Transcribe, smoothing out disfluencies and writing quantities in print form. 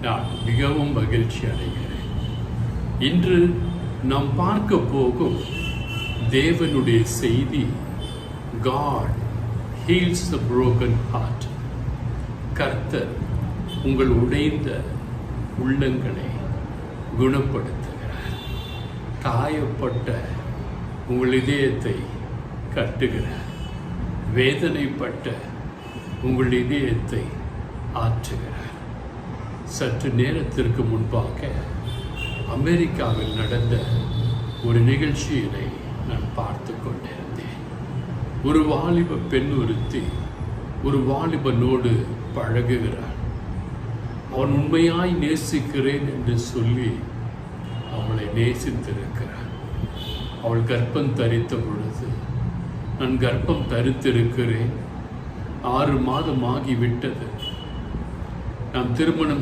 நான் மிகவும் மகிழ்ச்சி அடைகிறேன். இன்று நாம் பார்க்க போகும் தேவனுடைய செய்தி, God heals the broken heart. கர்த்தர் உங்கள் உடைந்த உள்ளங்களை குணப்படுத்துகிறார். காயப்பட்ட உங்கள் இதயத்தை கட்டுகிறார். வேதனைப்பட்ட உங்கள் இதயத்தை ஆற்றுகிறார். சற்று நேரத்திற்கு முன்பாக அமெரிக்காவில் நடந்த ஒரு நிகழ்ச்சியினை நான் பார்த்து கொண்டிருந்தேன். ஒரு வாலிப பெண் ஒருத்தி ஒரு வாலிபனோடு பழகுகிறாள். அவன் உண்மையாய் நேசிக்கிறேன் என்று சொல்லி அவளை நேசித்திருக்கிறான். அவள் கர்ப்பம் தரித்த பொழுது, நான் கர்ப்பம் தரித்திருக்கிறேன், 6 மாதம் ஆகிவிட்டது, நாம் திருமணம்